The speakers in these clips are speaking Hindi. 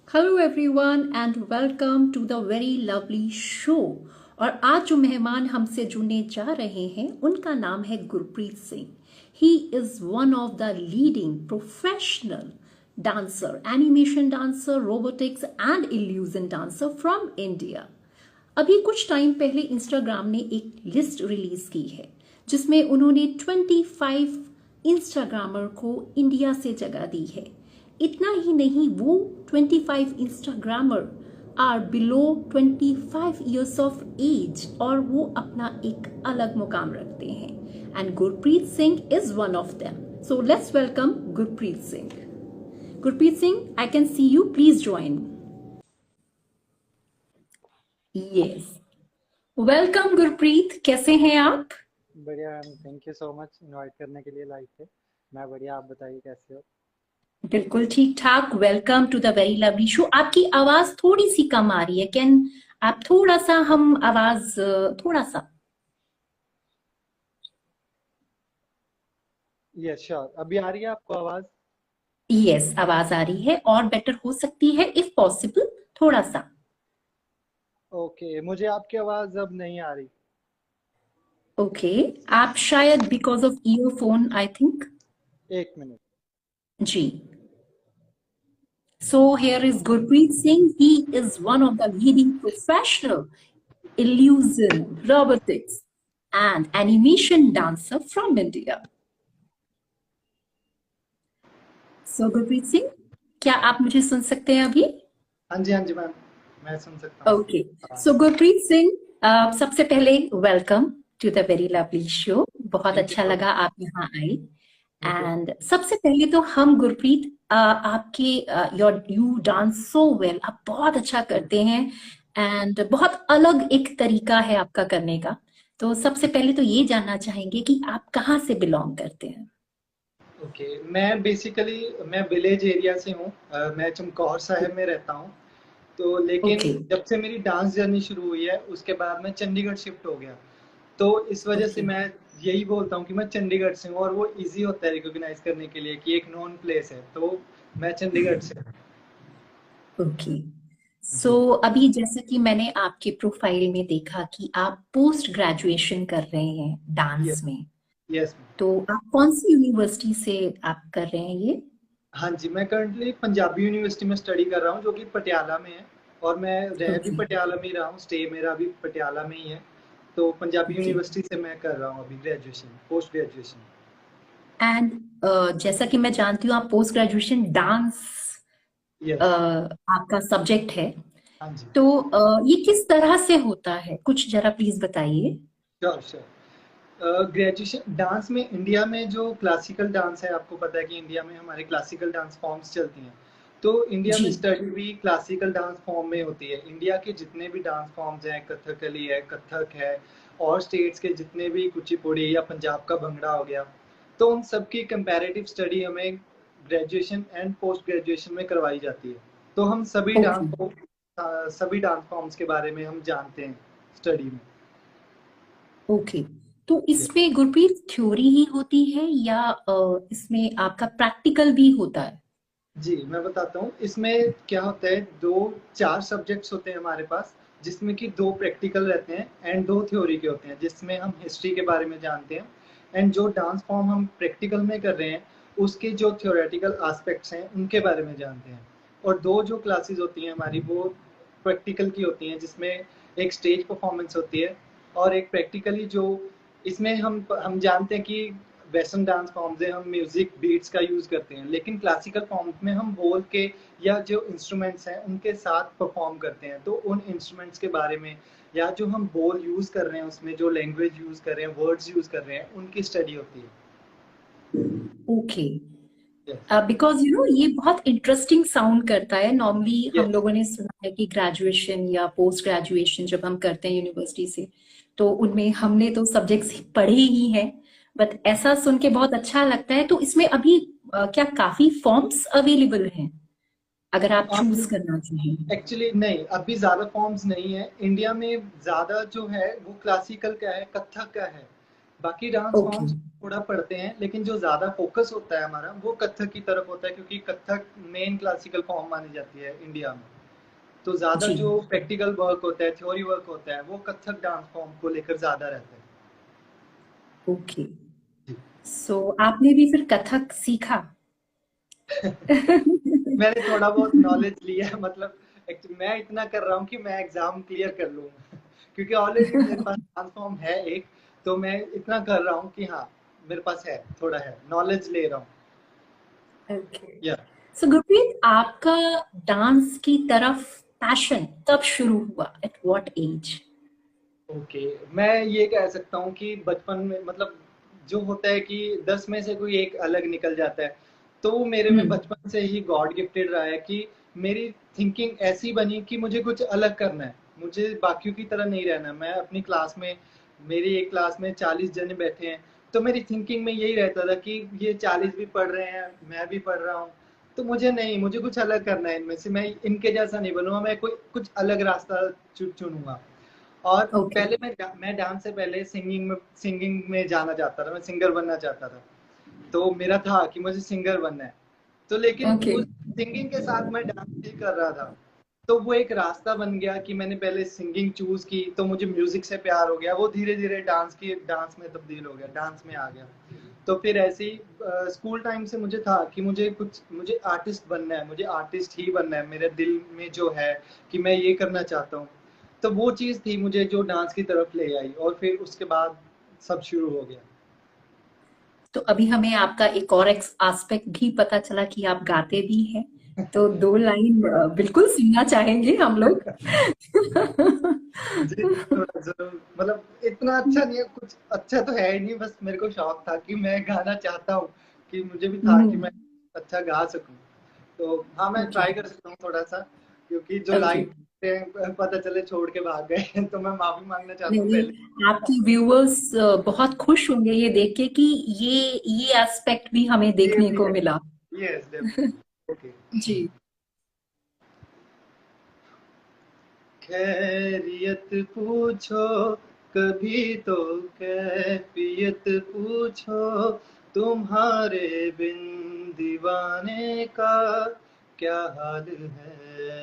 Hello everyone and welcome to the very lovely show. और आज जो मेहमान हमसे जुड़ने जा रहे हैं उनका नाम है Gurpreet Singh. He is one of the leading professional dancer, animation dancer, robotics and illusion dancer from India. अभी कुछ टाइम पहले इंस्टाग्राम ने एक लिस्ट रिलीज की है जिसमें उन्होंने 25 इंस्टाग्रामर को इंडिया से जगह दी है। इतना ही नहीं, वो 25 instagrammer are below 25 years of age और वो अपना एक अलग मुकाम रखते हैं and Gurpreet Singh is one of them. So let's welcome Gurpreet Singh. Gurpreet Singh, I can see you, please join. Yes, welcome Gurpreet, कैसे हैं आप? बढ़िया ma'am, thank you so much invite करने के लिए लाइव पे। मैं बढ़िया, आप बताइए कैसे हो। बिल्कुल ठीक ठाक। Welcome to the very lovely show. आपकी आवाज थोड़ी सी कम आ रही है, कैन आप थोड़ा सा हम आवाज थोड़ा सा। यस श्योर, अभी आ रही है आपको आवाज? यस, आवाज आ रही है और बेटर हो सकती है इफ पॉसिबल थोड़ा सा। ओके, मुझे आपकी आवाज अब नहीं आ रही। ओके, आप शायद because of earphone I think. एक मिनट। जी। So here is Gurpreet Singh. He is one of the leading professional illusion, robotics, and animation dancer from India. So, Gurpreet Singh, क्या आप मुझे सुन सकते हैं अभी? हाँ जी मैम, मैं सुन सकता हूँ ओके, सो आवाज। गुरप्रीत सिंह, सबसे पहले welcome to the very lovely show. बहुत थैंक यू अच्छा सो लगा मच। आप यहाँ आई। Thank you. एंड सबसे पहले तो हम गुरप्रीत, आपके your you dance so well, आप बहुत अच्छा करते हैं एंड बहुत अलग एक तरीका है आपका करने का। तो सबसे पहले तो ये जानना चाहेंगे कि आप कहाँ से बिलोंग करते हैं? ओके, मैं विलेज एरिया से हूँ। मैं चमकौर साहिब में रहता हूँ। तो लेकिन ओके। जब से मेरी डांस जर्नी शुरू हुई है उसके बाद मैं चंडीगढ़ शिफ्ट हो गया। तो इस वजह से ओके। मैं यही बोलता हूँ कि मैं चंडीगढ़ से हूँ, और वो इजी होता है रिकॉग्नाइज करने के लिए कि एक नॉन प्लेस है। तो मैं चंडीगढ़ से हूँ। ओके। सो जी। अभी जैसा कि मैंने आपके प्रोफाइल में देखा कि आप पोस्ट ग्रेजुएशन कर रहे हैं डांस यस। में। यस। तो आप कौन सी यूनिवर्सिटी से आप कर रहे हैं ये? हाँ जी, मैं करंटली पंजाबी यूनिवर्सिटी में स्टडी कर रहा हूँ जो कि पटियाला में है। और मैं रह भी ओके। पटियाला में ही रहा हूँ, स्टे मेरा भी पटियाला में ही है। तो पंजाबी ओके। यूनिवर्सिटी से मैं कर रहा हूँ अभी ग्रेजुएशन, पोस्ट ग्रेजुएशन। एंड जैसा कि मैं जानती हूँ आप पोस्ट ग्रेजुएशन डांस यस। आपका सब्जेक्ट है। हाँ जी। तो ये किस तरह से होता है, कुछ जरा प्लीज बताइए। Sure sure. ग्रेजुएशन डांस में इंडिया में जो क्लासिकल डांस है, आपको पता है कि इंडिया में हमारे क्लासिकल डांस फॉर्म्स चलती हैं। तो इंडिया जी। में स्टडी भी क्लासिकल डांस फॉर्म में होती है। इंडिया के जितने भी डांस फॉर्म्स हैं, कथकली है, कथक है, और स्टेट्स के जितने भी कुचिपुड़ी या पंजाब का भंगड़ा हो गया, तो उन सब की कंपैरेटिव स्टडी हमें ग्रेजुएशन एंड पोस्ट ग्रेजुएशन में करवाई जाती है। तो हम ओके। सभी डांस फॉर्म्स के बारे में हम जानते हैं स्टडी में। ओके, तो इसमें गुरप्रीत थ्योरी ही होती है या इसमें आपका प्रैक्टिकल भी होता है? जी, मैं बताता हूँ। इसमें क्या होता है, 2-4 सब्जेक्ट्स होते हैं हमारे पास, जिसमें कि 2 प्रैक्टिकल रहते हैं एंड 2 थ्योरी के होते हैं, जिसमें हम हिस्ट्री के बारे में जानते हैं। एंड जो डांस फॉर्म हम प्रैक्टिकल में कर रहे हैं, उसके जो थ्योरेटिकल एस्पेक्ट्स हैं, उनके बारे में जानते हैं। और 2 जो क्लासेस होती हैं हमारी, वो प्रैक्टिकल की होती हैं, जिसमें एक स्टेज परफॉर्मेंस होती है, और एक प्रैक्टिकली जो इसमें हम जानते हैं कि वेस्टर्न डांस फॉर्म्स है, हम म्यूजिक बीट्स का यूज करते हैं, लेकिन क्लासिकल फॉर्म्स में हम बोल के या जो इंस्ट्रूमेंट्स हैं उनके साथ परफॉर्म करते हैं। तो उन इंस्ट्रूमेंट्स के बारे में, या जो हम बोल यूज कर रहे हैं उसमें जो लैंग्वेज यूज कर रहे हैं, वर्ड्स यूज कर रहे हैं, उनकी स्टडी होती है। Okay. Yes. Because you know ये बहुत इंटरेस्टिंग साउंड करता है। नॉर्मली हम यस। लोगों ने सुना है कि ग्रेजुएशन या पोस्ट ग्रेजुएशन जब हम करते हैं यूनिवर्सिटी से, तो उनमें हमने तो सब्जेक्ट्स पढ़े ही हैं। बट ऐसा सुन के बहुत अच्छा लगता है। तो इसमें अभी क्या काफी फॉर्म्स अवेलेबल हैं अगर आप चूज करना चाहें? एक्चुअली नहीं, अभी ज्यादा फॉर्म्स नहीं है इंडिया में। ज्यादा जो है वो क्लासिकल का है, कथक का है। बाकी डांस ओके। फॉर्म्स थोड़ा पढ़ते हैं, लेकिन जो ज़्यादा फ़ोकस होता है हमारा वो कथक की तरफ होता है, क्योंकि कथक मेन क्लासिकल फॉर्म मानी जाती है इंडिया में। तो ज़्यादा जी। जो प्रैक्टिकल वर्क होता है, थ्योरी वर्क होता है, वो कथक डांस फॉर्म को लेकर ज़्यादा रहता है। ओके। जी। सो आपने भी फिर कथक सीखा? मैंने थोड़ा बहुत नॉलेज लिया है, मतलब मैं इतना कर रहा हूँ कि मैं एग्ज़ाम क्लियर कर लूँ। क्योंकि ऑलरेडी मेरे पास डांस फॉर्म है एक, तो मैं इतना कर रहा हूँ कि हाँ, मेरे पास है, थोड़ा है, नॉलेज ले रहा हूँ। ओके। या सो गुरप्रीत, आपका डांस की तरफ पैशन कब शुरू हुआ? At what as? ओके, मैं ये कह सकता हूँ कि बचपन में, मतलब जो होता है कि 10 में से कोई एक अलग निकल जाता है, तो वो मेरे में हम्म। बचपन से ही गॉड गिफ्टेड रहा है कि मेरी थिंकिंग ऐसी बनी कि मुझे कुछ अलग करना है, मुझे बाकियों की तरह नहीं रहना। मैं अपनी क्लास में, मेरी एक क्लास में 40 जने बैठे हैं, तो मेरी थिंकिंग में यही रहता था कि ये 40 भी पढ़ रहे हैं, मैं भी पढ़ रहा हूँ, तो मुझे नहीं, मुझे कुछ अलग करना है इनमें से, मैं इनके जैसा नहीं बनूंगा, मैं कोई कुछ अलग रास्ता चुनूंगा। और ओके। पहले मैं डांस से पहले सिंगिंग में जाना चाहता था, मैं सिंगर बनना चाहता था। तो मेरा था कि मुझे सिंगर बनना है। तो लेकिन ओके। उस सिंगिंग के साथ मैं डांस भी कर रहा था। तो वो एक रास्ता बन गया कि मैंने पहले सिंगिंग चूज़ की, तो मुझे म्यूज़िक से प्यार हो गया। वो धीरे-धीरे डांस में तब्दील हो गया, डांस में आ गया। तो फिर ऐसे ही स्कूल टाइम से मुझे था कि मुझे आर्टिस्ट बनना है, मुझे आर्टिस्ट ही बनना है। मेरे दिल में जो है कि मैं ये करना चाहता हूँ। तो वो चीज़ थी मुझे जो डांस की तरफ ले आई, और फिर उसके बाद सब शुरू हो गया। तो अभी हमें आपका एक और एस्पेक्ट भी पता चला कि आप गाते भी हैं। तो दो लाइन बिल्कुल सुनना चाहेंगे हम लोग। जी, थोड़ा ज़रूर, मतलब इतना अच्छा नहीं है, कुछ अच्छा तो है ही नहीं, बस मेरे को शौक था कि मैं गाना चाहता हूँ, कि मुझे भी था कि मैं अच्छा गा सकूँ। तो हाँ, मैं ओके। ट्राई कर सकता हूँ थोड़ा-सा, क्योंकि जो ओके। लाइन पता चले छोड़ के भाग गए तो मैं माफ़ी माँगना चाहता हूँ पहले। नहीं, आपके व्यूअर्स बहुत खुश होंगे ये देख के कि ये एस्पेक्ट भी हमें ये देखने भी को है। मिला। Yes, definitely. ओके। जी। खैरियत पूछो, कभी तो कैफियत पूछो, तुम्हारे बिन दीवाने का क्या हाल है।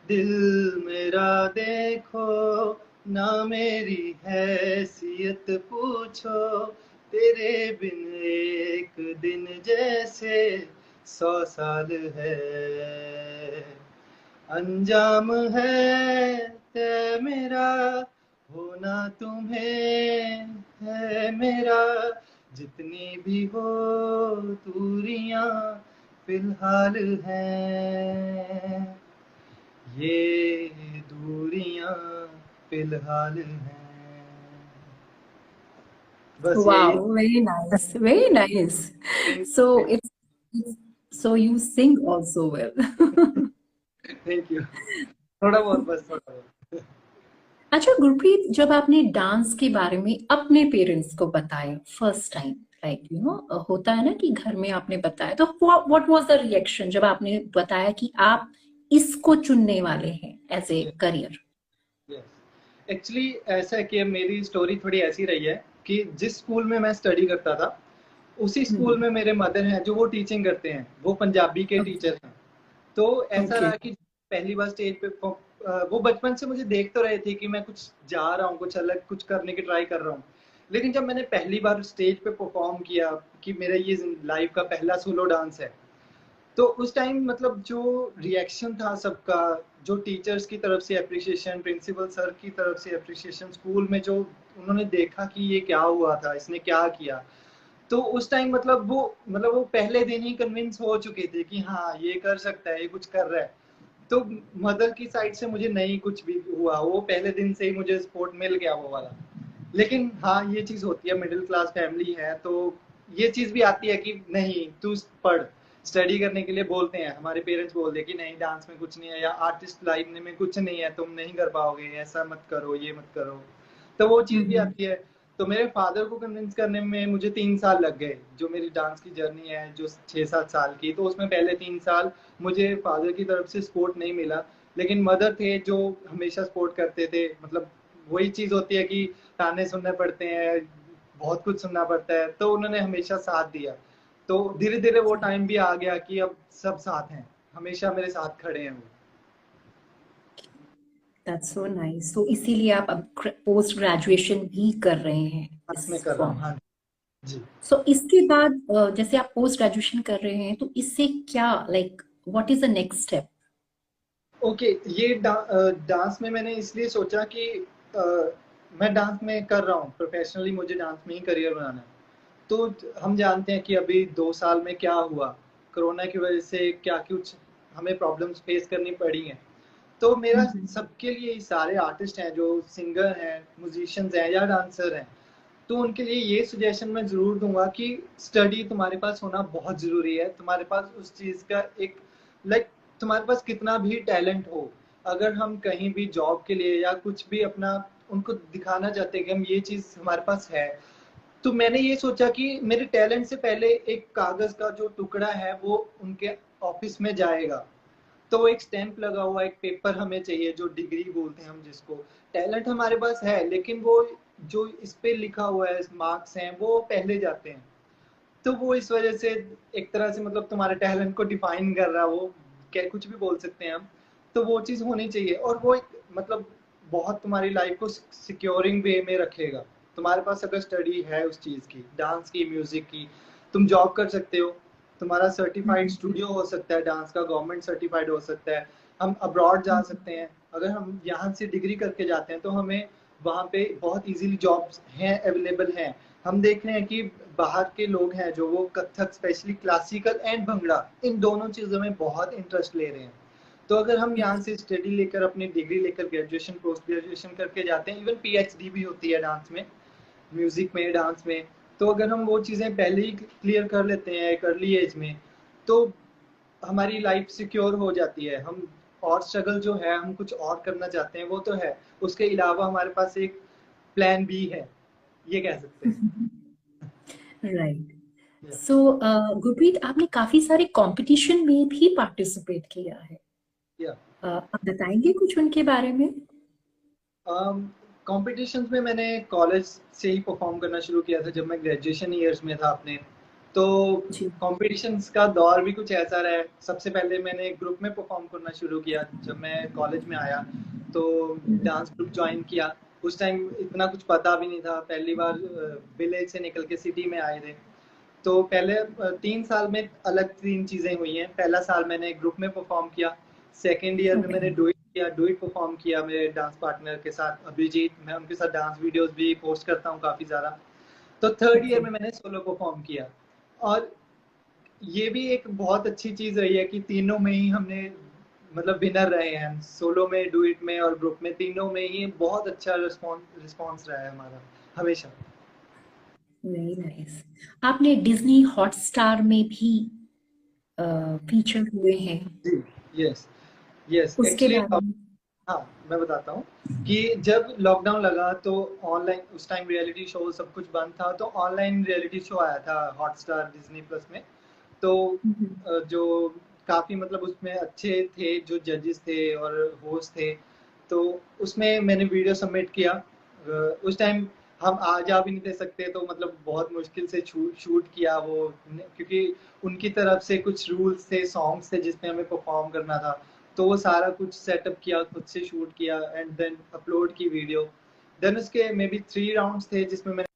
दिल मेरा देखो, ना मेरी हैसियत पूछो, तेरे बिन एक दिन जैसे 100 साल है। अंजाम है तय मेरा, होना तुम्हें है मेरा, जितनी भी हो दूरियां फिलहाल हैं, ये दूरियां फिलहाल हैं। बस यही। Wow, very nice, very nice. So so you sing also well. Thank you. थोड़ा बहुत, बस थोड़ा बहुत। अच्छा गुरप्रीत, जब आपने डांस के बारे में अपने पेरेंट्स को बताया फर्स्ट टाइम, लाइक होता है ना कि घर में आपने बताया, तो व्हाट वाज द रिएक्शन जब आपने बताया कि आप इसको चुनने वाले हैं as a career? Yes, actually ऐसा है कि मेरी स्टोरी थोड़ी ऐसी रही है कि जिस स्कूल में मैं स्टडी करता था, उसी स्कूल में मेरे मदर हैं जो वो टीचिंग करते हैं, वो पंजाबी के टीचर हैं। तो ऐसा ओके। रहा कि पहली बार स्टेज पे वो बचपन से मुझे देख तो रहे थे कि मैं कुछ जा रहा हूँ, कुछ अलग कुछ करने की ट्राई कर रहा हूँ। लेकिन जब मैंने पहली बार स्टेज पे परफॉर्म किया, कि मेरा ये लाइफ का पहला सोलो डांस है, तो उस टाइम मतलब जो रिएक्शन था सबका, जो टीचर्स की तरफ से एप्रिसिएशन, प्रिंसिपल सर की तरफ से एप्रिसिएशन, स्कूल में जो उन्होंने देखा कि ये क्या हुआ था, इसने क्या किया, तो उस टाइम मतलब वो पहले दिन ही कन्विंस हो चुके थे कि हाँ, ये कर सकता है, ये कुछ कर रहा है। तो मदर की साइड से मुझे नहीं कुछ भी हुआ, वो पहले दिन से ही मुझे सपोर्ट मिल गया वो वाला। लेकिन हाँ, ये चीज़ होती है, मिडिल क्लास फैमिली है, तो ये चीज़ भी आती है कि नहीं तू पढ़, स्टडी करने के लिए बोलते हैं, हमारे पेरेंट्स बोलते हैं कि नहीं डांस में कुछ नहीं है, या आर्टिस्ट लाइफ में कुछ नहीं है, तुम नहीं कर पाओगे, ऐसा मत करो, ये मत करो। तो वो चीज़ भी आती है। तो मेरे फादर को कन्विंस करने में मुझे 3 साल लग गए। जो मेरी डांस की जर्नी है जो 6-7 साल की, तो उसमें पहले 3 साल मुझे फादर की तरफ से सपोर्ट नहीं मिला, लेकिन मदर थे जो हमेशा सपोर्ट करते थे। मतलब वही चीज़ होती है कि ताने सुनने पड़ते हैं, बहुत कुछ सुनना पड़ता है, तो उन्होंने हमेशा साथ दिया। तो धीरे धीरे वो टाइम भी आ गया कि अब सब साथ हैं, हमेशा मेरे साथ खड़े हैं वो। That's so nice. तो इसीलिए आप अब पोस्ट ग्रेजुएशन भी कर रहे हैं साथ में इस कर रहा हूँ, फॉर्म। हाँ जी। सो इसके बाद जैसे आप पोस्ट ग्रेजुएशन कर रहे हैं तो इससे क्या, like what is the next step? Okay, ये डांस में मैंने इसलिए सोचा कि अ, मैं डांस में कर रहा हूँ प्रोफेशनली, मुझे डांस में ही करियर बनाना है। तो हम जानते हैं कि अभी 2 साल में क्या हुआ, कोरोना की वजह से क्या कुछ हमें प्रॉब्लम्स फेस करनी पड़ी हैं। तो मेरा सबके लिए, सारे आर्टिस्ट हैं जो सिंगर हैं, म्यूजिशियंस हैं या डांसर हैं, तो उनके लिए ये सजेशन मैं ज़रूर दूंगा कि स्टडी तुम्हारे पास होना बहुत ज़रूरी है। तुम्हारे पास उस चीज़ का एक लाइक तुम्हारे पास कितना भी टैलेंट हो, अगर हम कहीं भी जॉब के लिए या कुछ भी अपना उनको दिखाना चाहते हैं कि हम ये चीज़ हमारे पास है, तो मैंने ये सोचा कि मेरे टैलेंट से पहले एक कागज़ का जो टुकड़ा है वो उनके ऑफिस में जाएगा। तो वो एक स्टैंप लगा हुआ एक पेपर हमें चाहिए, जो डिग्री बोलते हैं हम जिसको। टैलेंट हमारे पास है, लेकिन वो जो इस पे लिखा हुआ है, मार्क्स हैं, वो पहले जाते हैं। तो वो इस वजह से एक तरह से मतलब तुम्हारे टैलेंट को डिफाइन कर रहा है वो, क्या कुछ भी बोल सकते हैं हम। तो वो चीज़ होनी चाहिए, और वो एक मतलब बहुत तुम्हारी लाइफ को सिक्योरिंग वे में रखेगा। तुम्हारे पास अगर स्टडी है उस चीज़ की, डांस की, म्यूजिक की, तुम जॉब कर सकते हो, तुम्हारा सर्टिफाइड स्टूडियो हो सकता है डांस का, गवर्नमेंट सर्टिफाइड हो सकता है, हम अब्रॉड जा सकते हैं। अगर हम यहाँ से डिग्री करके जाते हैं तो हमें वहाँ पे बहुत इजीली जॉब्स हैं, अवेलेबल हैं। हम देख रहे हैं कि बाहर के लोग हैं जो वो Kathak, specially classical and bhangra, इन दोनों चीज़ों में बहुत इंटरेस्ट ले रहे हैं। तो अगर हम यहाँ से स्टडी लेकर, अपनी डिग्री लेकर, ग्रेजुएशन पोस्ट ग्रेजुएशन करके जाते हैं, इवन पीएचडी भी होती है डांस में, म्यूजिक में, डांस में। तो अगर हम वो चीज़ें पहले ही क्लियर कर लेते हैं एक अर्ली एज में, तो हमारी लाइफ सिक्योर हो जाती है। हम और स्ट्रगल जो है, हम कुछ और करना चाहते हैं वो तो है, उसके अलावा हमारे पास एक प्लान बी है, ये कह सकते हैं। राइट। Yeah. सो गुरप्रीत, आपने काफी सारे कंपटीशन में भी पार्टिसिपेट किया है। Yeah. आप बताएंगे कुछ उनके बारे में? कॉम्पिटिशन्स में मैंने कॉलेज से ही परफॉर्म करना शुरू किया था, जब मैं ग्रेजुएशन ईयर्स में था अपने। तो जी। कॉम्पिटिशन्स का दौर भी कुछ ऐसा रहा है। सबसे पहले मैंने एक ग्रुप में परफॉर्म करना शुरू किया जब मैं कॉलेज में आया, तो डांस ग्रुप ज्वाइन किया। उस टाइम इतना कुछ पता भी नहीं था, पहली बार विलेज से निकल के सिटी में आए थे। तो पहले 3 साल में अलग 3 चीज़ें हुई हैं। पहला साल मैंने ग्रुप में परफॉर्म किया, सेकेंड ईयर में मैंने डुएट किया, डुएट परफॉर्म किया मेरे डांस पार्टनर के साथ, अभिजीत। मैं उनके साथ डांस वीडियोस भी पोस्ट करता हूँ काफ़ी ज़्यादा। तो थर्ड ईयर ओके। में मैंने सोलो परफॉर्म किया, और ये भी एक बहुत अच्छी चीज़ रही है कि तीनों में ही हमने मतलब विनर रहे हैं। सोलो में, डुएट में और ग्रुप में, तीनों में ही बहुत अच्छा रिस्पॉन्स रिस्पॉन्स रहा है हमारा हमेशा। Very nice. आपने डिज्नी हॉटस्टार में भी फीचर हुए हैं, जी, यस, यस। उसके एक्चुअली बारे में? हाँ, मैं बताता हूँ कि जब लॉकडाउन लगा तो ऑनलाइन, उस टाइम रियलिटी शो सब कुछ बंद था, तो ऑनलाइन रियलिटी शो आया था हॉटस्टार डिज्नी प्लस में। तो जो काफ़ी मतलब उसमें अच्छे थे जो जजेस थे और होस्ट थे, तो उसमें मैंने वीडियो सबमिट किया। उस टाइम हम आ जा भी नहीं दे सकते, तो मतलब बहुत मुश्किल से शूट किया वो, क्योंकि उनकी तरफ से कुछ रूल्स थे, सॉन्ग्स थे जिसमें हमें परफॉर्म करना था। तो वो सारा कुछ सेटअप किया, खुद से शूट किया, एंड देन अपलोड की वीडियो। देन उसके मे बी 3 राउंड्स थे जिसमें मैंने।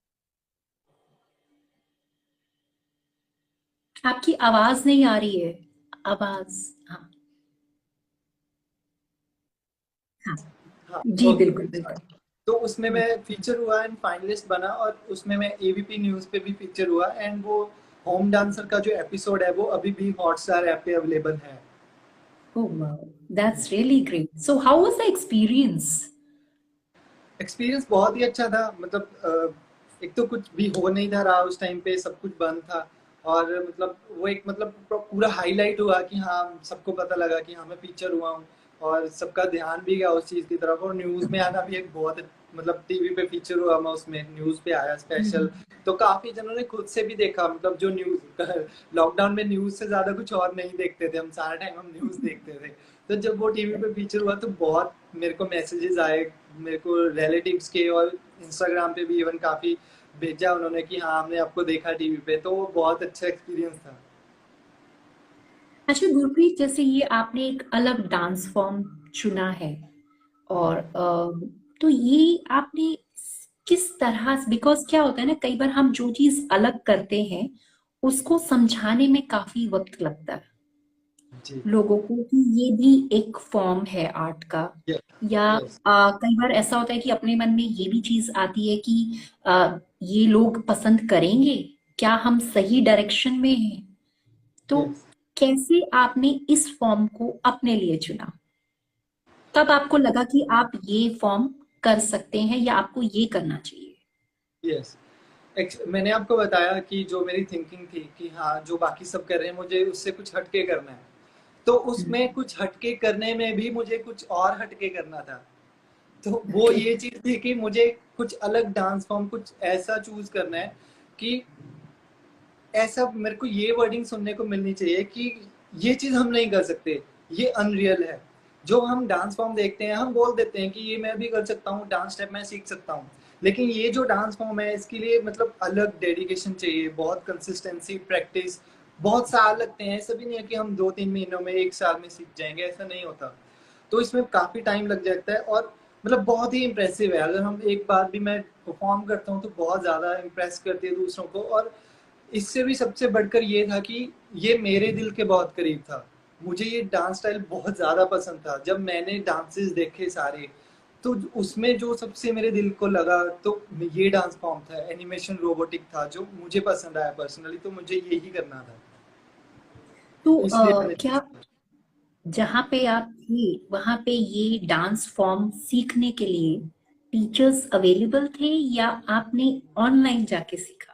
आपकी आवाज नहीं आ रही है। आवाज। हाँ। हाँ। हाँ, जी ओके, बिल्कुल बिल्कुल। तो उसमें मैं फीचर हुआ एंड फाइनलिस्ट बना, और उसमें मैं एबीपी न्यूज़ पे भी फीचर हुआ, एंड वो होम डांसर का जो एपिसोड है वो अभी भी हॉटस्टार ऐप पे अवेलेबल है। Oh wow, that's really great. So how was the experience? Experience बहुत ही अच्छा था, मतलब एक तो कुछ भी हो नहीं था रहा उस टाइम पे, सब कुछ बंद था। और मतलब वो एक मतलब पूरा हाईलाइट हुआ कि हाँ, सबको पता लगा कि हाँ मैं फीचर हुआ हूँ, और सबका ध्यान भी गया उस चीज़ की तरफ। और न्यूज़ में आना भी एक बहुत, मतलब टीवी पे फीचर हुआ, मैं उसमें न्यूज़ पे आया स्पेशल। तो काफ़ी जनों ने खुद से भी देखा, मतलब जो न्यूज़ लॉकडाउन में न्यूज़ से ज़्यादा कुछ और नहीं देखते थे हम, सारा टाइम हम न्यूज़ देखते थे। तो जब वो टीवी पे फीचर हुआ तो बहुत मेरे को मैसेजेस आए, मेरे को रिलेटिव्स के, और इंस्टाग्राम पे भी इवन काफ़ी भेजा उन्होंने कि हाँ हमने आपको देखा टीवी पे, तो वो बहुत अच्छा एक्सपीरियंस था। अच्छा गुरप्रीत, जैसे ये आपने एक अलग डांस फॉर्म चुना है, और तो ये आपने किस तरह, बिकॉज क्या होता है ना, कई बार हम जो चीज अलग करते हैं उसको समझाने में काफी वक्त लगता है जी। लोगों को कि ये भी एक फॉर्म है आर्ट का। यस। या यस। कई बार ऐसा होता है कि अपने मन में ये भी चीज आती है कि ये लोग पसंद करेंगे, क्या हम सही डायरेक्शन में हैं। तो यस। कैसे आपने इस फॉर्म को अपने लिए चुना? कब आपको लगा कि आप ये फॉर्म कर सकते हैं या आपको ये करना चाहिए? यस। मैंने आपको बताया कि जो मेरी थिंकिंग थी कि हाँ जो बाकी सब कर रहे हैं मुझे उससे कुछ हटके करना है, तो उसमें कुछ हटके करने में भी मुझे कुछ और हटके करना था। तो वो ओके। ये चीज थी कि मुझे कुछ अलग डांस फॉर्म, कुछ ऐसा चूज करना है कि ऐसा मेरे को ये वर्डिंग सुनने को मिलनी चाहिए कि ये चीज हम नहीं कर सकते, ये अनरियल है। जो हम डांस फॉर्म देखते हैं हम बोल देते हैं कि ये मैं भी कर सकता हूँ, डांस स्टेप मैं सीख सकता हूँ, लेकिन ये जो डांस फॉर्म है इसके लिए मतलब अलग डेडिकेशन चाहिए, बहुत कंसिस्टेंसी, प्रैक्टिस, बहुत साल लगते हैं। ऐसा भी नहीं है कि हम 2-3 महीनों में, 1 साल में सीख जाएंगे, ऐसा नहीं होता। तो इसमें काफी टाइम लग जाता है और मतलब बहुत ही इम्प्रेसिव है। अगर हम एक बार भी मैं परफॉर्म करता हूँ तो बहुत ज्यादा इम्प्रेस करती है दूसरों को। और इससे भी सबसे बढ़कर ये था कि ये मेरे दिल के बहुत करीब था। मुझे ये डांस स्टाइल बहुत ज़्यादा पसंद था। जब मैंने डांसेस देखे सारे, तो उसमें जो सबसे मेरे दिल को लगा तो ये डांस फॉर्म था, एनिमेशन रोबोटिक था, जो मुझे पसंद आया पर्सनली, तो मुझे यही करना था। तो इसलिए मैंने चूज क्या किया। जहाँ पे आप थे वहां पे ये डांस फॉर्म सीखने के लिए टीचर्स अवेलेबल थे या आपने ऑनलाइन जाके सीखा?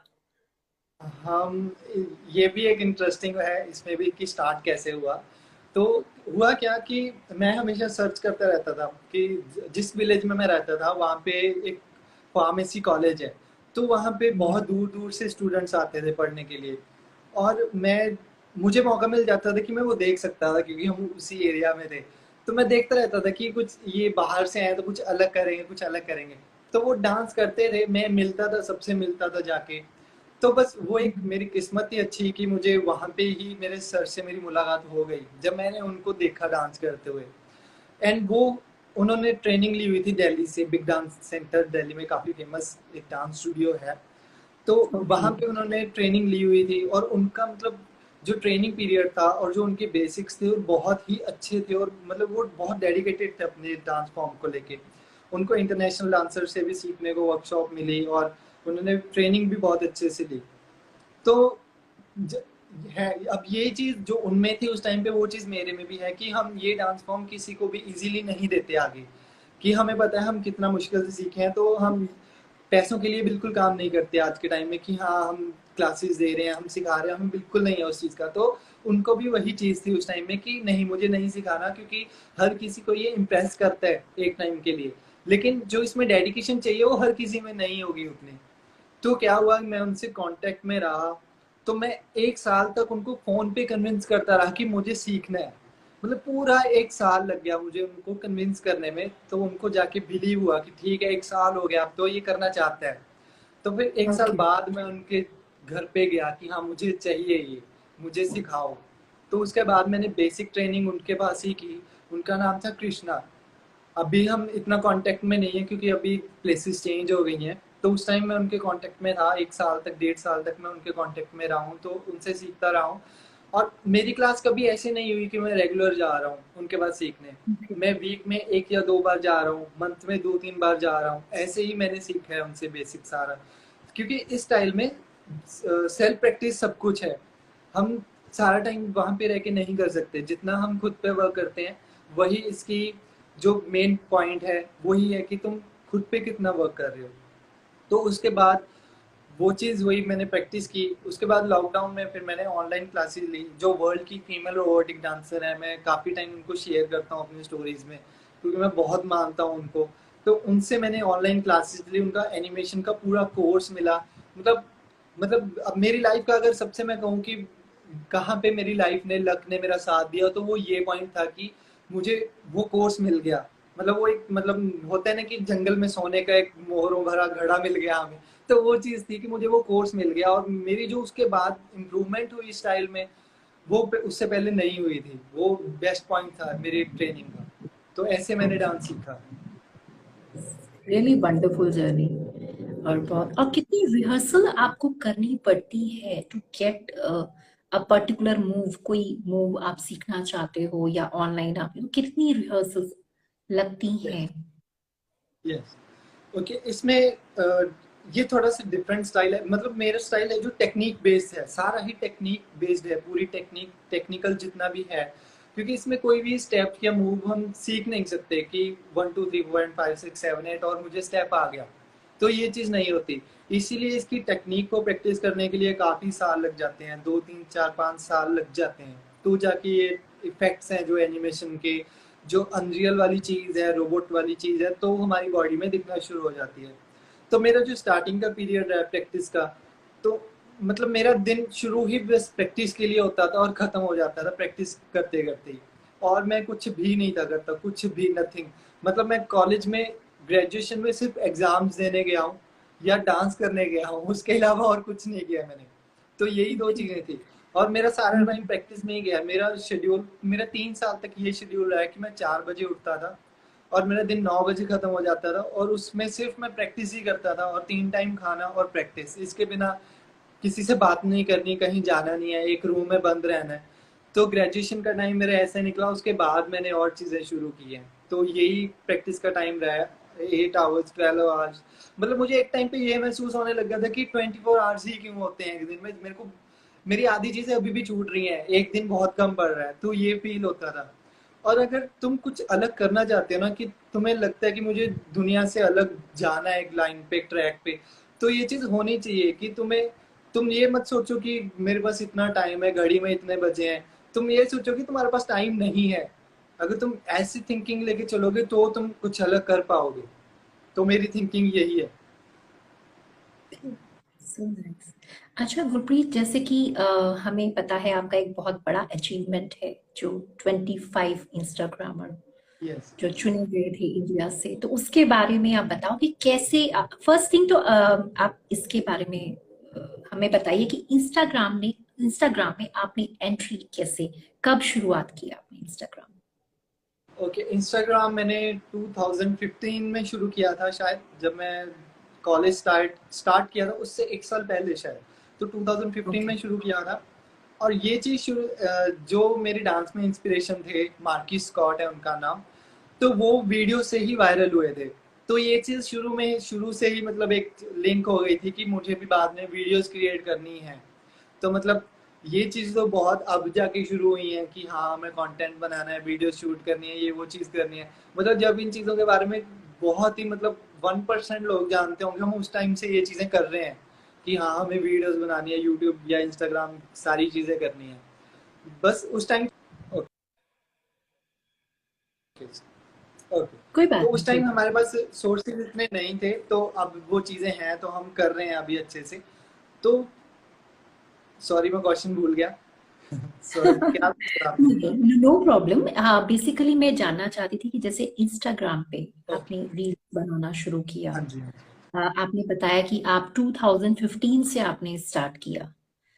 हम ये भी एक इंटरेस्टिंग है इसमें भी कि स्टार्ट कैसे हुआ। तो हुआ क्या कि मैं हमेशा सर्च करता रहता था कि जिस विलेज में मैं रहता था वहाँ पे एक फार्मेसी कॉलेज है। तो वहाँ पे बहुत दूर दूर से स्टूडेंट्स आते थे पढ़ने के लिए। और मैं मुझे मौका मिल जाता था कि मैं वो देख सकता था क्योंकि हम उसी एरिया में थे। तो मैं देखता रहता था कि कुछ ये बाहर से आए तो कुछ अलग करेंगे, कुछ अलग करेंगे। तो वो डांस करते थे, मैं मिलता था, सबसे मिलता था जाके। तो बस वो एक मेरी किस्मत ही अच्छी कि मुझे वहाँ पे ही मेरे सर से मेरी मुलाकात हो गई जब मैंने उनको देखा डांस करते हुए। एंड वो उन्होंने ट्रेनिंग ली हुई थी दिल्ली से, बिग डांस सेंटर दिल्ली में काफ़ी फेमस एक डांस स्टूडियो है। तो ओके। वहाँ पे उन्होंने ट्रेनिंग ली हुई थी और उनका मतलब जो ट्रेनिंग पीरियड था और जो उनके बेसिक्स थे वो बहुत ही अच्छे थे। और मतलब वो बहुत डेडिकेटेड थे अपने डांस फॉर्म को लेके। उनको इंटरनेशनल डांसर से भी सीखने को वर्कशॉप मिली और उन्होंने ट्रेनिंग भी बहुत अच्छे से ली। तो ज है, अब ये चीज़ जो उनमें थी उस टाइम पे वो चीज़ मेरे में भी है कि हम ये डांस फॉर्म किसी को भी इज़िली नहीं देते आगे, कि हमें पता है हम कितना मुश्किल से सीखे हैं। तो हम पैसों के लिए बिल्कुल काम नहीं करते आज के टाइम में कि हाँ हम क्लासेस दे रहे हैं, हम सिखा रहे हैं, हमें बिल्कुल नहीं है उस चीज़ का। तो उनको भी वही चीज़ थी उस टाइम में कि नहीं, मुझे नहीं सिखाना, क्योंकि हर किसी को ये इम्प्रेस करता है एक टाइम के लिए, लेकिन जो इसमें डेडिकेशन चाहिए वो हर किसी में नहीं होगी उतनी। तो क्या हुआ, मैं उनसे कांटेक्ट में रहा। तो मैं 1 साल तक उनको फोन पे कन्विंस करता रहा कि मुझे सीखना है। मतलब पूरा 1 साल लग गया मुझे उनको कन्विंस करने में। तो उनको जाके बिलीव हुआ कि ठीक है 1 साल हो गया, अब तो ये करना चाहता है। तो फिर 1 साल ओके। बाद मैं उनके घर पे गया कि हाँ मुझे चाहिए ये, मुझे सिखाओ। तो उसके बाद मैंने बेसिक ट्रेनिंग उनके पास ही की। उनका नाम था कृष्णा। अभी हम इतना कांटेक्ट में नहीं है क्योंकि अभी प्लेसेस चेंज हो गई हैं। तो उस टाइम मैं उनके कांटेक्ट में था, 1 साल तक, 1.5 साल तक मैं उनके कांटेक्ट में रहा हूँ, तो उनसे सीखता रहा हूँ। और मेरी क्लास कभी ऐसे नहीं हुई कि मैं रेगुलर जा रहा हूँ उनके पास सीखने। मैं वीक में 1 या 2 बार जा रहा हूँ, मंथ में 2-3 बार जा रहा हूँ, ऐसे ही मैंने सीखा है उनसे बेसिक सारा। क्योंकि इस स्टाइल में सेल्फ प्रैक्टिस सब कुछ है। हम सारा टाइम वहाँ पे रह के नहीं कर सकते, जितना हम खुद पे वर्क करते हैं वही इसकी जो मेन पॉइंट है वही है कि तुम खुद पे कितना वर्क कर रहे हो। तो उसके बाद वो चीज़ हुई, मैंने प्रैक्टिस की। उसके बाद लॉकडाउन में फिर मैंने ऑनलाइन क्लासेस ली। जो वर्ल्ड की फीमेल रोबोटिक डांसर है, मैं काफ़ी टाइम उनको शेयर करता हूँ अपनी स्टोरीज में क्योंकि मैं बहुत मानता हूँ उनको। तो उनसे मैंने ऑनलाइन क्लासेस ली, उनका एनिमेशन का पूरा कोर्स मिला। मतलब अब मेरी लाइफ का अगर सबसे मैं कहूँ कि कहाँ पे मेरी लाइफ ने, लक ने मेरा साथ दिया, तो वो ये पॉइंट था कि मुझे वो कोर्स मिल गया। मतलब वो एक, मतलब होता है ना कि जंगल में सोने का एक मोहरों भरा घड़ा मिल गया हमें। तो वो चीज़ थी कि मुझे वो कोर्स मिल गया, और मेरी जो उसके बाद इम्प्रूवमेंट हुई स्टाइल में, वो उससे पहले नहीं हुई थी। वो बेस्ट पॉइंट था मेरी ट्रेनिंग का। तो ऐसे मैंने डांस सीखा। Really wonderful journey. और कितनी रिहर्सल आपको करनी पड़ती है to get a particular move, कोई मूव आप सीखना चाहते हो या ऑनलाइन आप कितनी रिहर्सल्स लगती हैं? Yes, okay. इसमें ये थोड़ा सा डिफरेंट स्टाइल है। मतलब मेरा स्टाइल है जो टेक्निक बेस्ड है, सारा ही टेक्निक बेस्ड है, पूरी टेक्निकल जितना भी है। क्योंकि इसमें कोई भी स्टेप या मूव हम सीख नहीं सकते कि 1 2 3 4 5 6 7 8 और मुझे स्टेप आ गया, तो ये चीज़ नहीं होती। इसीलिए इसकी टेक्निक को प्रैक्टिस करने के लिए काफ़ी साल लग जाते हैं, 2 3 4 5 साल लग जाते हैं, तो जाके ये इफेक्ट्स हैं जो एनिमेशन के, जो अनरियल वाली चीज़ है, रोबोट वाली चीज़ है, तो हमारी बॉडी में दिखना शुरू हो जाती है। तो मेरा जो स्टार्टिंग का पीरियड है प्रैक्टिस का, तो मतलब मेरा दिन शुरू ही बस प्रैक्टिस के लिए होता था और ख़त्म हो जाता था प्रैक्टिस करते करते ही। और मैं कुछ भी नहीं था करता, कुछ भी, नथिंग। मतलब मैं कॉलेज में, ग्रेजुएशन में सिर्फ एग्जाम्स देने गया हूँ या डांस करने गया हूँ, उसके अलावा और कुछ नहीं किया मैंने। तो यही दो चीज़ें थी। और मेरा सारा टाइम प्रैक्टिस में ही गया। मेरा शेड्यूल, मेरा 3 साल तक ये शेड्यूल रहा है कि मैं 4 बजे उठता था और मेरा दिन 9 बजे खत्म हो जाता था, और उसमें सिर्फ मैं प्रैक्टिस ही करता था, और 3 टाइम खाना और प्रैक्टिस, इसके बिना किसी से बात नहीं करनी, कहीं जाना नहीं है, एक रूम में बंद रहना है। तो ग्रेजुएशन का टाइम मेरा ऐसे निकला, उसके बाद मैंने और चीज़ें शुरू की हैं। तो यही प्रैक्टिस का टाइम रहा है, 8 आवर्स 12 आवर्स। मतलब मुझे एक टाइम पे ये महसूस होने लग गया था कि 24 आवर्स ही क्यों होते हैं एक दिन में, मेरे को मेरी आधी चीज़ें अभी भी छूट रही हैं, एक दिन बहुत कम पड़ रहा है, तो ये फील होता था। और अगर तुम कुछ अलग करना चाहते हो ना, कि तुम्हें लगता है कि मुझे दुनिया से अलग जाना है एक लाइन पे, एक ट्रैक पे, तो ये चीज़ होनी चाहिए कि तुम ये मत सोचो कि मेरे पास इतना टाइम है, घड़ी में इतने बजे हैं। तुम ये सोचो कि तुम्हारे पास टाइम नहीं है। अगर तुम ऐसी थिंकिंग लेके चलोगे तो तुम कुछ अलग कर पाओगे। तो मेरी थिंकिंग यही है। So nice. अच्छा गुरप्रीत, जैसे कि हमें पता है आपका एक बहुत बड़ा अचीवमेंट है, जो 25 इंस्टाग्रामर यस। जो चुने गए थे इंडिया से, तो उसके बारे में आप बताओ कि कैसे। फर्स्ट थिंग तो आप इसके बारे में हमें बताइए कि इंस्टाग्राम में आपने एंट्री कैसे, कब शुरुआत की आपने इंस्टाग्राम? ओके, इंस्टाग्राम मैंने 2015 में शुरू किया था शायद, जब मैं कॉलेज स्टार्ट किया था, उससे 1 साल पहले शायद। तो 2015 ओके। में शुरू किया था। और ये चीज़ जो मेरे डांस में इंस्पिरेशन थे, मार्किस स्कॉट है उनका नाम, तो वो वीडियो से ही वायरल हुए थे। तो ये चीज़ शुरू से ही मतलब एक लिंक हो गई थी कि मुझे भी बाद में वीडियोस क्रिएट करनी है। तो मतलब ये चीज़ तो बहुत अब जाके शुरू हुई है कि हाँ, हमें कंटेंट बनाना है, वीडियो शूट करनी है, ये वो चीज़ करनी है। मतलब जब इन चीज़ों के बारे में बहुत ही मतलब 1% लोग जानते होंगे, हम उस टाइम से ये चीज़ें कर रहे हैं कि हाँ, हमें वीडियोस बनानी है, यूट्यूब या इंस्टाग्राम सारी चीज़ें करनी है। बस उस टाइम। Okay, okay. कोई तो बात उस नहीं, कोई टाइम बात हमारे पास सोर्सेज इतने नहीं थे, तो अब वो चीज़ें हैं, तो हम कर रहे हैं अभी अच्छे से। तो सॉरी, मैं क्वेश्चन भूल गया। सॉरी, क्या पूछा आपने? नहीं, नो प्रॉब्लम। हाँ, बेसिकली मैं जानना चाहती थी कि जैसे इंस्टाग्राम पे ओके। आपने रील बनाना शुरू किया। हाँ जी, हाँ आपने बताया कि आप 2015 से आपने स्टार्ट किया,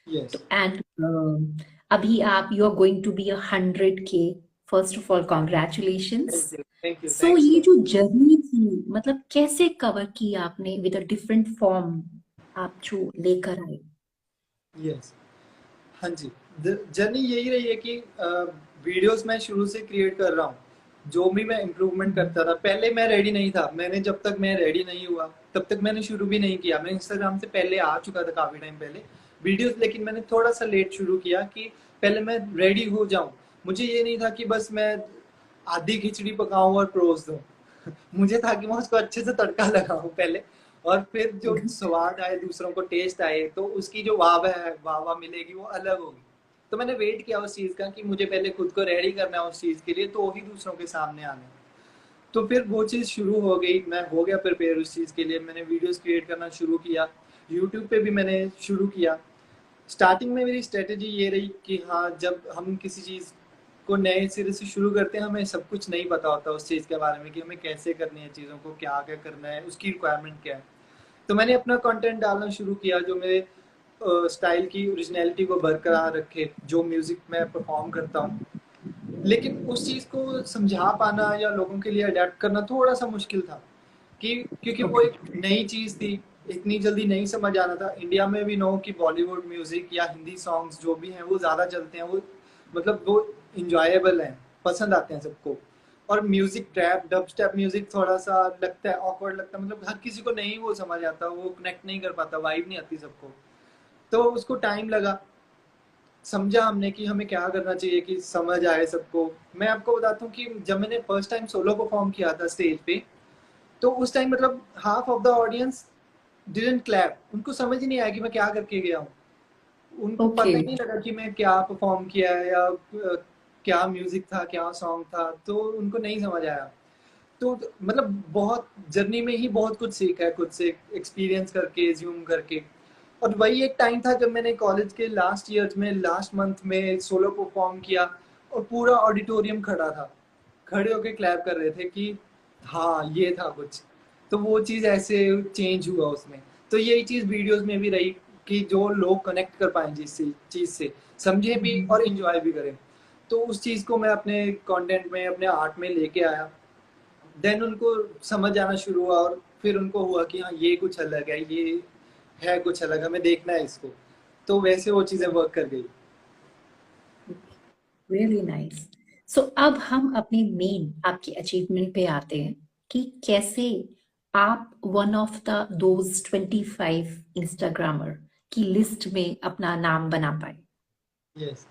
जी। यस। तो एंड अभी आप you are going to be 100K। First of all thank congratulations. You, thank you, so thanks a lot. जो जर्नी थी, मतलब कैसे कवर की आपने विद अ डिफरेंट फॉर्म, आप जो लेकर आए? यस। हाँ जी। जर्नी यही रही है कि वीडियोस मैं शुरू से क्रिएट कर रहा हूँ। जो भी मैं इम्प्रूवमेंट करता था, पहले मैं रेडी नहीं था। मैंने जब तक मैं रेडी नहीं हुआ, तब तक मैंने शुरू भी नहीं किया। मैं इंस्टाग्राम से पहले आ चुका था काफ़ी टाइम पहले वीडियोस, लेकिन मैंने थोड़ा सा लेट शुरू किया कि पहले मैं रेडी हो जाऊँ। मुझे ये नहीं था कि बस मैं आधी खिचड़ी पकाऊँ और परोस दूँ। मुझे था कि मैं उसको अच्छे से तड़का लगाऊँ पहले, और फिर जो स्वाद आए, दूसरों को टेस्ट आए, तो उसकी जो वाह-वाह मिलेगी वो अलग होगी। तो मैंने वेट किया उस चीज़ का कि मुझे पहले खुद को रेडी करना है उस चीज़ के लिए, तो ही दूसरों के सामने आना है। तो फिर वो चीज़ शुरू हो गई, मैं हो गया प्रिपेयर उस चीज़ के लिए, मैंने वीडियोज़ क्रिएट करना शुरू किया। यूट्यूब पे भी मैंने शुरू किया। स्टार्टिंग में मेरी स्ट्रैटेजी ये रही कि हाँ, जब हम किसी चीज़ को नए सिरे से शुरू करते हैं, हमें सब कुछ नहीं पता होता उस चीज़ के बारे में कि हमें कैसे करनी है चीज़ों को, क्या-क्या करना है, उसकी रिक्वायरमेंट क्या है। तो मैंने अपना कंटेंट डालना शुरू किया जो मेरे स्टाइल की ओरिजिनलिटी को बरकरार रखे, जो म्यूजिक मैं परफॉर्म करता हूँ। लेकिन उस चीज को समझा पाना या लोगों के लिए अडेप्ट करना थोड़ा सा मुश्किल था, कि क्योंकि वो ओके। एक नई चीज थी, इतनी जल्दी नहीं समझ आना था। इंडिया में भी नो कि बॉलीवुड म्यूजिक या हिंदी सॉन्ग्स जो भी हैं वो ज्यादा चलते हैं, वो मतलब वो इंजॉयबल हैं, पसंद आते हैं सबको। और music trap dub step music थोड़ा सा लगता है ऑकवर्ड लगता है, मतलब हर किसी को नहीं वो समझ आता, वो कनेक्ट नहीं कर पाता, वाइब नहीं आती सबको। तो उसको टाइम लगा, समझा हमने कि हमें क्या करना चाहिए कि समझ आए सबको। मैं आपको बताता हूँ कि जब मैंने फर्स्ट टाइम सोलो परफॉर्म किया था स्टेज पे, तो उस टाइम मतलब half of the audience didn't clap, उनको समझ ही नहीं आया कि मैं क्या करके गया हूँ। उनको ओके। पता ही नहीं लगा कि मैं क्या परफॉर्म किया है, या क्या म्यूजिक था, क्या सॉन्ग था, तो उनको नहीं समझ आया। तो मतलब बहुत जर्नी में ही बहुत कुछ सीखा है खुद से, एक्सपीरियंस करके, ज्यूम करके। और वही एक टाइम था जब मैंने कॉलेज के लास्ट ईयर में, लास्ट मंथ में सोलो परफॉर्म किया, और पूरा ऑडिटोरियम खड़ा था, खड़े होके क्लैप कर रहे थे कि हाँ ये था कुछ। तो वो चीज़ ऐसे चेंज हुआ उसमें। तो यही चीज़ वीडियोस में भी रही, कि जो लोग कनेक्ट कर पाए जिस चीज़ से, समझे भी और इंजॉय भी करें। तो उस चीज़ को मैं अपने कंटेंट में, अपने आर्ट में लेके आया। देन उनको समझ आना शुरू हुआ, और फिर उनको हुआ कि हाँ ये कुछ अलग है, ये है कुछ अलग, हमें देखना है इसको। तो वैसे वो चीज़ें वर्क कर गई। Really nice. सो अब हम अपने मेन आपकी अचीवमेंट पे आते हैं कि कैसे आप one of the those 25 Instagrammer की लिस्ट में अपना नाम बना पाए। यस।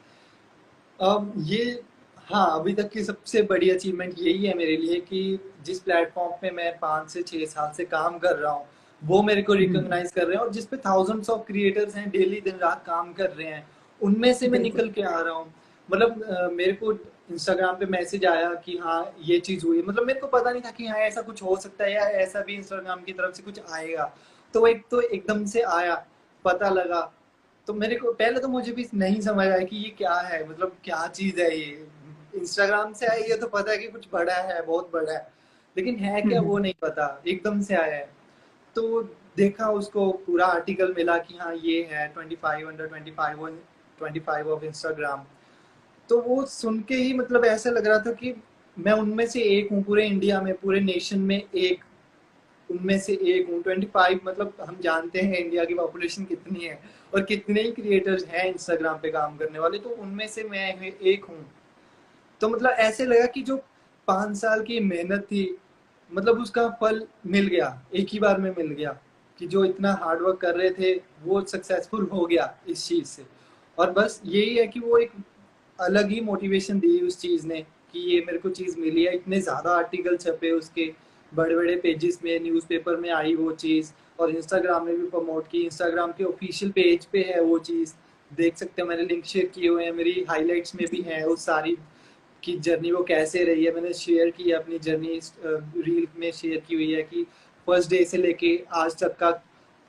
अब ये, हाँ, अभी तक की सबसे बड़ी अचीवमेंट यही है मेरे लिए कि जिस प्लेटफॉर्म पे मैं 5 से 6 साल से काम कर रहा हूँ, वो मेरे को हम्म। रिकॉग्नाइज कर रहे हैं, और जिस पे थाउजेंड्स ऑफ क्रिएटर्स हैं, डेली दिन रात काम कर रहे हैं, उनमें से मैं बिल्कुल। निकल के आ रहा हूँ। मतलब मेरे को इंस्टाग्राम पे मैसेज आया कि हाँ ये चीज़ हुई, मतलब मेरे को पता नहीं था कि हाँ ऐसा कुछ हो सकता है, या ऐसा भी इंस्टाग्राम की तरफ से कुछ आएगा। तो एकदम से आया, पता लगा। तो मेरे को पहले तो मुझे भी नहीं समझ आया कि ये क्या है, मतलब क्या चीज है ये। इंस्टाग्राम से आई है तो पता है कि कुछ बड़ा है, बहुत बड़ा है, लेकिन है क्या वो हम्म। नहीं पता, एकदम से आया है। तो देखा, उसको पूरा आर्टिकल मिला कि हाँ ये है 25 अंडर 25 25 ऑफ इंस्टाग्राम। तो वो सुन के ही मतलब ऐसा लग रहा था कि मैं उनमें से एक हूँ, पूरे इंडिया में, पूरे नेशन में एक उनमें से एक हूँ। 25 मतलब हम जानते हैं इंडिया की पॉपुलेशन कितनी है, और कितने ही क्रिएटर्स हैं इंस्टाग्राम पे काम करने वाले, तो उनमें से मैं एक हूँ। तो मतलब ऐसे लगा कि जो 5 साल की मेहनत थी, मतलब उसका फल मिल गया, एक ही बार में मिल गया। कि जो इतना हार्डवर्क कर रहे थे वो सक्सेसफुल हो गया इस चीज से। और बस यही है कि वो एक अलग ही मोटिवेशन दी उस चीज ने, कि ये मेरे को चीज मिली है, इतने ज्यादा आर्टिकल छपे उसके, बड़े बड़े पेजेस में, न्यूज़पेपर में आई वो चीज, और इंस्टाग्राम में भी प्रमोट की, इंस्टाग्राम के ऑफिशियल पेज पे है वो चीज, देख सकते हो, मैंने लिंक शेयर किए हुए हैं, मेरी हाइलाइट्स में भी है उस सारी की जर्नी वो कैसे रही है। मैंने शेयर की है अपनी जर्नी, रील में शेयर की हुई है कि फर्स्ट डे से लेके आज तक का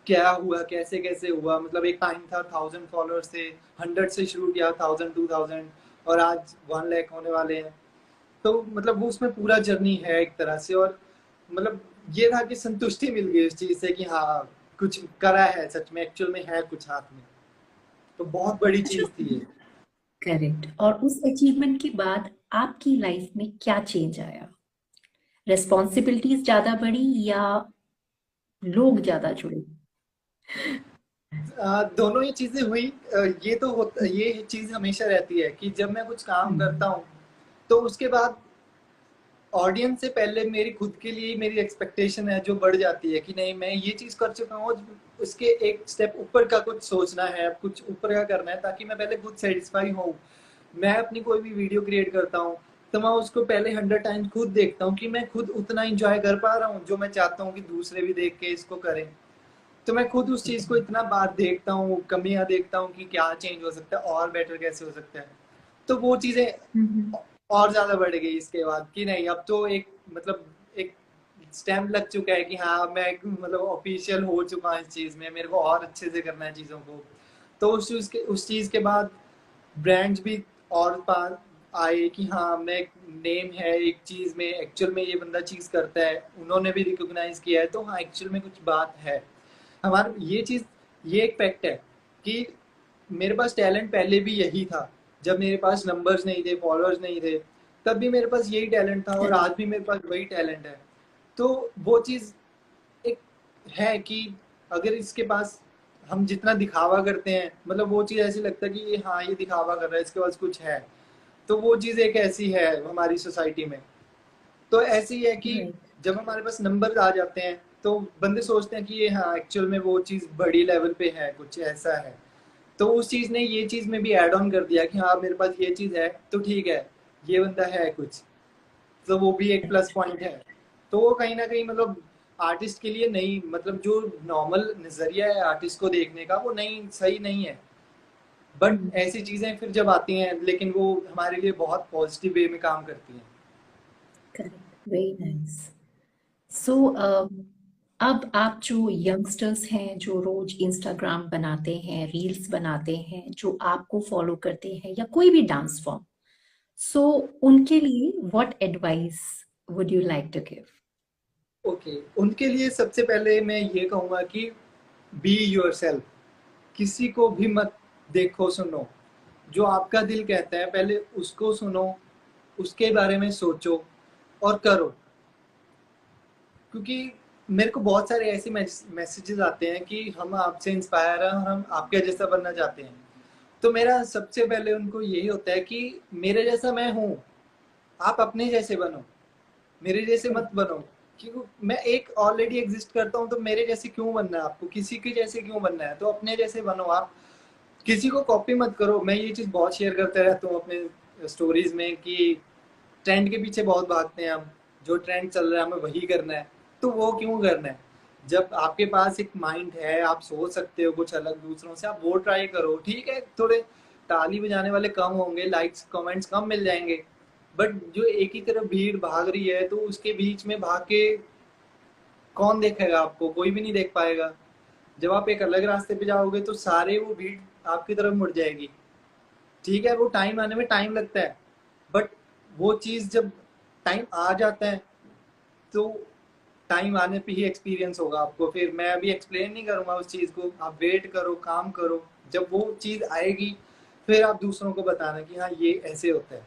क्या हुआ, कैसे कैसे हुआ। मतलब एक टाइम था 1000 फॉलोअर्स से, 100 से शुरू किया, 1000 2000, और आज 1 लाख होने वाले हैं। तो मतलब वो उसमें पूरा जर्नी है एक तरह से। और मतलब ये था कि संतुष्टि मिल गई इस चीज से कि हाँ कुछ करा है, सच में एक्चुअल में है कुछ हाथ में। तो बहुत बड़ी अच्छा। चीज थी ये। करेक्ट। और उस अचीवमेंट के बाद आपकी लाइफ में क्या चेंज आया? रेस्पॉन्सिबिलिटीज ज्यादा बढ़ी या लोग ज्यादा जुड़े? दोनों ही चीजें हुई। ये तो होता, ये चीज हमेशा रहती है कि जब मैं कुछ काम करता हम्म। हूँ, तो उसके बाद ऑडियंस से पहले मेरी खुद के लिए मेरी एक्सपेक्टेशन है जो बढ़ जाती है, कि नहीं मैं ये चीज कर चुका हूँ, उसके एक स्टेप ऊपर का कुछ सोचना है, कुछ ऊपर का करना है, ताकि मैं पहले खुद सेटिस्फाई हूँ। मैं अपनी कोई भी वीडियो क्रिएट करता हूँ, तो मैं उसको पहले 100 टाइम्स खुद देखता हूँ कि मैं खुद उतना इंजॉय कर पा रहा हूँ जो मैं चाहता हूँ कि दूसरे भी देख के इसको करें। तो मैं खुद उस चीज को इतना बार देखता हूँ, कमियां देखता हूँ कि क्या चेंज हो सकता है और बेटर कैसे हो सकता है। तो वो चीजें हम्म। और ज्यादा बढ़ गई इसके बाद, कि नहीं अब तो एक मतलब एक स्टैम्प लग चुका है कि हाँ मैं एक मतलब ऑफिशियल हो चुका हूँ इस चीज में, मेरे को और अच्छे से करना है चीजों को। तो उस चीज के बाद ब्रांड्स भी और पास आए कि हाँ मैं एक नेम है एक चीज में, एक्चुअल में ये बंदा चीज करता है, उन्होंने भी रिकॉग्नाइज किया है, तो हाँ एक्चुअल में कुछ बात है। हमारा ये एक फैक्ट है कि मेरे पास टैलेंट पहले भी यही था। जब मेरे पास नंबर्स नहीं थे, फॉलोअर्स नहीं थे, तब भी मेरे पास यही टैलेंट था और Correct. आज भी मेरे पास वही टैलेंट है। तो वो चीज़ एक है कि अगर इसके पास हम जितना दिखावा करते हैं, मतलब वो चीज़ ऐसी लगता है कि ये हाँ ये दिखावा कर रहा है, इसके पास कुछ है, तो वो चीज़ एक ऐसी है हमारी सोसाइटी में। तो ऐसी है कि Right. जब हमारे पास नंबर आ जाते हैं तो बंदे सोचते हैं कि ये हाँ एक्चुअल में वो चीज़ बड़ी लेवल पे है, कुछ ऐसा है। तो उस चीज़ ने ये चीज़ में भी ऐड ऑन कर दिया कि हाँ मेरे पास ये चीज़ है तो ठीक है, ये बंदा है कुछ, तो वो भी एक प्लस पॉइंट है। तो वो कहीं ना कहीं मतलब आर्टिस्ट के लिए नहीं, मतलब जो नॉर्मल नजरिया है आर्टिस्ट को देखने का वो नहीं सही नहीं है। But Hmm. ऐसी चीजें फिर जब आती हैं लेकिन वो हमारे लिए बहुत पॉजिटिव वे में काम करती हैं। Correct. Very nice. So, अब आप जो यंगस्टर्स हैं जो रोज इंस्टाग्राम बनाते हैं, रील्स बनाते हैं, जो आपको फॉलो करते हैं या कोई भी डांस फॉर्म, सो उनके लिए what advice would you like to give? Okay, उनके लिए सबसे पहले मैं ये कहूँगा कि बी योरसेल्फ। किसी को भी मत देखो सुनो, जो आपका दिल कहता है पहले उसको सुनो, उसके बारे में सोचो और करो। क्योंकि मेरे को बहुत सारे ऐसे मैसेजेस आते हैं कि हम आपसे इंस्पायर हैं और हम आपके जैसा बनना चाहते हैं। तो मेरा सबसे पहले उनको यही होता है कि मेरे जैसा मैं हूँ, आप अपने जैसे बनो, मेरे जैसे मत बनो। क्योंकि मैं एक ऑलरेडी एग्जिस्ट करता हूँ, तो मेरे जैसे क्यों बनना है आपको, किसी के जैसे क्यों बनना है, तो अपने जैसे बनो आप। किसी को कॉपी मत करो। मैं ये चीज़ बहुत शेयर करते रहता हूँ अपने स्टोरीज में कि ट्रेंड के पीछे बहुत भागते हैं हम, जो ट्रेंड चल रहा है हमें वही करना है। तो वो क्यों करना है, जब आपके पास एक माइंड है, आप सोच सकते हो कुछ अलग दूसरों से, आप वो ट्राई करो। ठीक है, थोड़े ताली बजाने वाले कम होंगे, लाइक्स कमेंट्स कम मिल जाएंगे, बट जो एक ही तरफ भीड़ भाग रही है तो उसके बीच में भाग के कौन देखेगा आपको, कोई भी नहीं देख पाएगा। जब आप एक अलग रास्ते पे जाओगे तो सारे वो भीड़ आपकी तरफ मुड़ जाएगी। ठीक है, वो टाइम आने में टाइम लगता है, बट वो चीज़ जब टाइम आ जाता है तो टाइम आने पे ही एक्सपीरियंस होगा आपको। फिर मैं अभी एक्सप्लेन नहीं करूंगा उस चीज़ को, आप वेट करो, काम करो, जब वो चीज़ आएगी फिर आप दूसरों को बताना कि हाँ ये ऐसे होता है।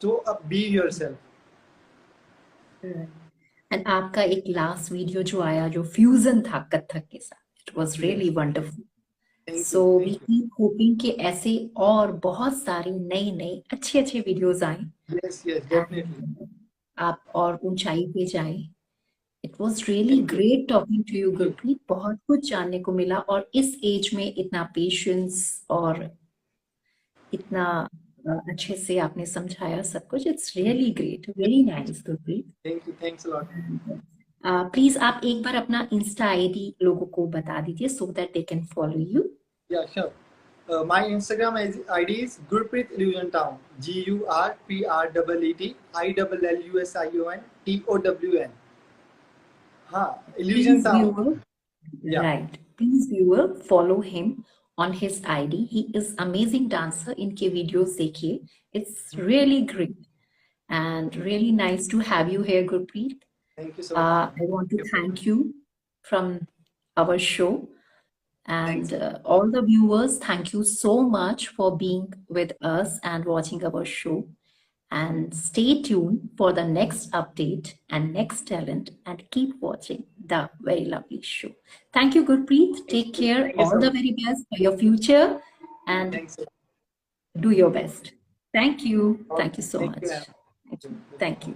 तो अब बी योर सेल्फ। एंड आपका एक लास्ट वीडियो जो आया जो फ्यूजन था कथक के साथ, it was really yes, wonderful. Thank you so we thank you. Keep hoping कि ऐसे और बहुत सारी नई नई अच्छे अच्छे वीडियोस आए यस यस डेफिनेटली। एंड आप और ऊंचाई पे जाएं। It was really thank you great talking to you thank you. Gurpreet, बहुत कुछ जानने को मिला और इस एज में इतना पेशेंस और इतना अच्छे से आपने समझाया सब कुछ। It's really great, very nice Gurpreet. Thank you, thanks a lot. Please आप एक बार अपना इंस्टा आईडी लोगों को बता दीजिए so that they can follow you. या sure, my Instagram ID is Gurpreet Illusion Town. GurpreetIllusionTown. हाँ, Illusion Please Town. viewer, Yeah. right, please viewer follow him on his ID. He is amazing dancer. इनके videos देखिए, it's really great and really nice to have you here, Gurpreet. Thank you so much. I want to thank you from our show. Thanks. And all the viewers, thank you so much for being with us and watching our show. And stay tuned for the next update and next talent and keep watching the very lovely show. Thank you, Gurpreet. Take care. Thank you All so the much. very best for your future and Thanks. do your best. Thank you. Thank you so Thank you. much. Thank you.